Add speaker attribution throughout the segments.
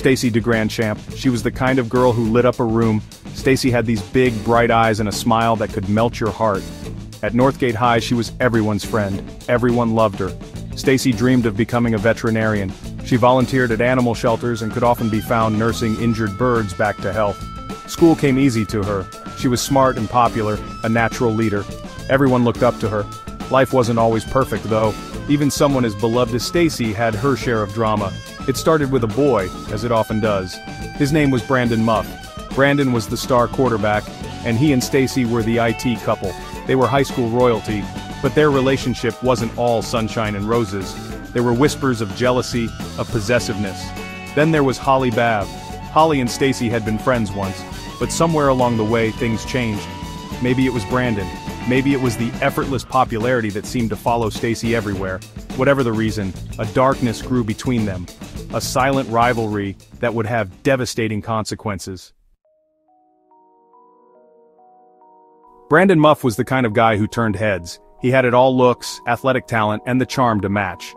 Speaker 1: Stacy DeGrandchamp's. She was the kind of girl who lit up a room. Stacy had these big, bright eyes and a smile that could melt your heart. At Northgate High, she was everyone's friend. Everyone loved her. Stacy dreamed of becoming a veterinarian. She volunteered at animal shelters and could often be found nursing injured birds back to health. School came easy to her. She was smart and popular, a natural leader. Everyone looked up to her. Life wasn't always perfect though. Even someone as beloved as Stacy had her share of drama. It started with a boy, as it often does. His name was Brandon Muff. Brandon was the star quarterback, and he and Stacy were the IT couple. They were high school royalty, but their relationship wasn't all sunshine and roses. There were whispers of jealousy, of possessiveness. Then there was Holly Babb. Holly and Stacy had been friends once, but somewhere along the way things changed. Maybe it was Brandon. Maybe it was the effortless popularity that seemed to follow Stacy everywhere. Whatever the reason, a darkness grew between them. A silent rivalry that would have devastating consequences. Brandon Muff was the kind of guy who turned heads. He had it all: looks, athletic talent, and the charm to match.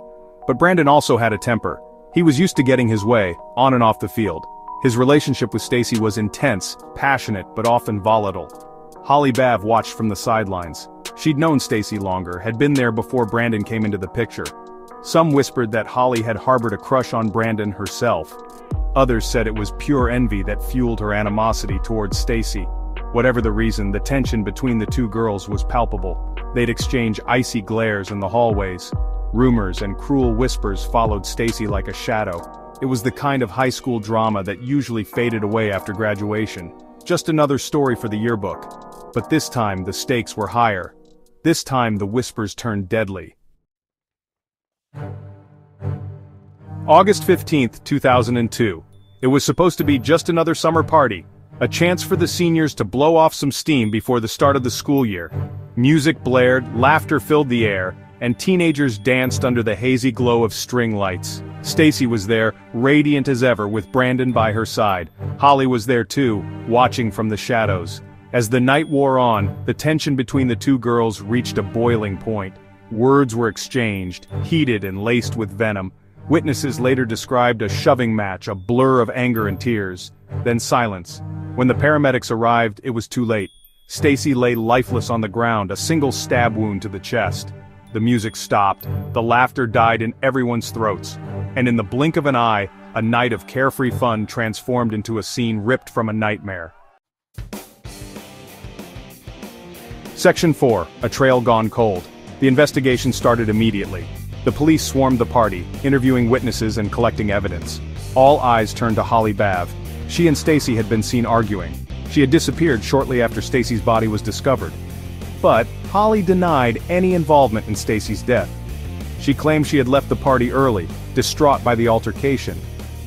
Speaker 1: But Brandon also had a temper. He was used to getting his way, on and off the field. His relationship with Stacy was intense, passionate, but often volatile. Holly Babb watched from the sidelines. She'd known Stacy longer, had been there before Brandon came into the picture. Some whispered that Holly had harbored a crush on Brandon herself. Others said it was pure envy that fueled her animosity towards Stacy. Whatever the reason, the tension between the two girls was palpable. They'd exchange icy glares in the hallways. Rumors and cruel whispers followed Stacy like a shadow. It was the kind of high school drama that usually faded away after graduation. Just another story for the yearbook. But this time the stakes were higher. This time the whispers turned deadly. August 15th, 2002. It was supposed to be just another summer party. A chance for the seniors to blow off some steam before the start of the school year. Music blared, laughter filled the air, and teenagers danced under the hazy glow of string lights. Stacy was there, radiant as ever, with Brandon by her side. Holly was there too, watching from the shadows. As the night wore on, the tension between the two girls reached a boiling point. Words were exchanged, heated and laced with venom. Witnesses later described a shoving match, a blur of anger and tears. Then silence. When the paramedics arrived, it was too late. Stacy lay lifeless on the ground, a single stab wound to the chest. The music stopped, the laughter died in everyone's throats, and in the blink of an eye, a night of carefree fun transformed into a scene ripped from a nightmare. Section 4, a trail gone cold. The investigation started immediately. The police swarmed the party, interviewing witnesses and collecting evidence. All eyes turned to Holly Babb. She and Stacy had been seen arguing. She had disappeared shortly after Stacy's body was discovered. But Holly denied any involvement in Stacy's death. She claimed she had left the party early, distraught by the altercation.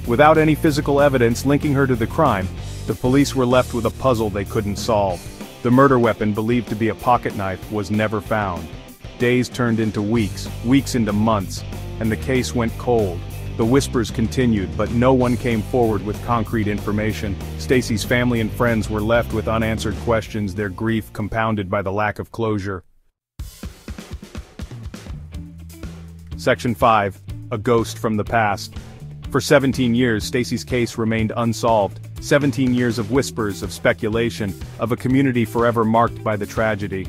Speaker 1: Without any physical evidence linking her to the crime, the police were left with a puzzle they couldn't solve. The murder weapon, believed to be a pocket knife, was never found. Days turned into weeks, weeks into months, and the case went cold. The whispers continued, but no one came forward with concrete information. Stacy's family and friends were left with unanswered questions, their grief compounded by the lack of closure. Section 5, a ghost from the past. For 17 years, Stacy's case remained unsolved. 17 years of whispers, of speculation, of a community forever marked by the tragedy.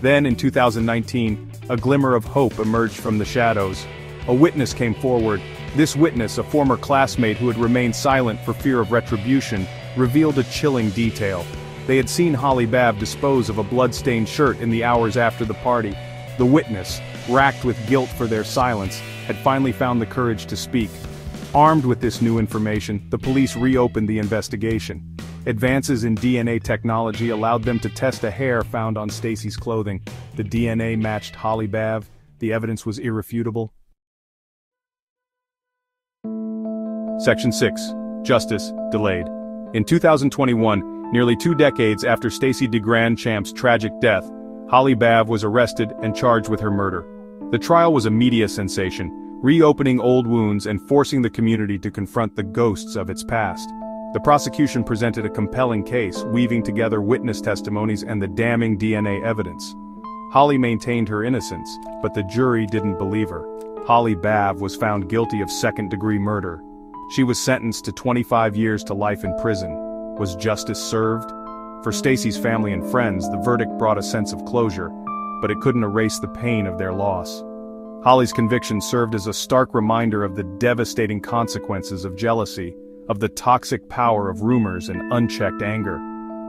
Speaker 1: Then, in 2019, a glimmer of hope emerged from the shadows. A witness came forward. This witness, a former classmate who had remained silent for fear of retribution, revealed a chilling detail. They had seen Holly Babb dispose of a blood-stained shirt in the hours after the party. The witness, racked with guilt for their silence, had finally found the courage to speak. Armed with this new information, the police reopened the investigation. Advances in DNA technology allowed them to test a hair found on Stacy's clothing. The DNA matched Holly Babb. The evidence was irrefutable. Section 6. Justice delayed. In 2021, nearly 2 decades after Stacy DeGrandchamp's tragic death, Holly Babb was arrested and charged with her murder. The trial was a media sensation, reopening old wounds and forcing the community to confront the ghosts of its past. The prosecution presented a compelling case, weaving together witness testimonies and the damning DNA evidence. Holly maintained her innocence, but the jury didn't believe her. Holly Babb was found guilty of second-degree murder. She was sentenced to 25 years to life in prison. Was justice served? For Stacy's family and friends, the verdict brought a sense of closure, but it couldn't erase the pain of their loss. Holly's conviction served as a stark reminder of the devastating consequences of jealousy, of the toxic power of rumors and unchecked anger.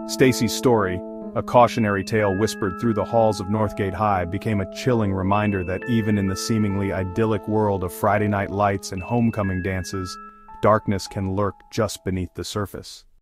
Speaker 1: Stacy's story, a cautionary tale whispered through the halls of Northgate High, became a chilling reminder that even in the seemingly idyllic world of Friday night lights and homecoming dances, darkness can lurk just beneath the surface.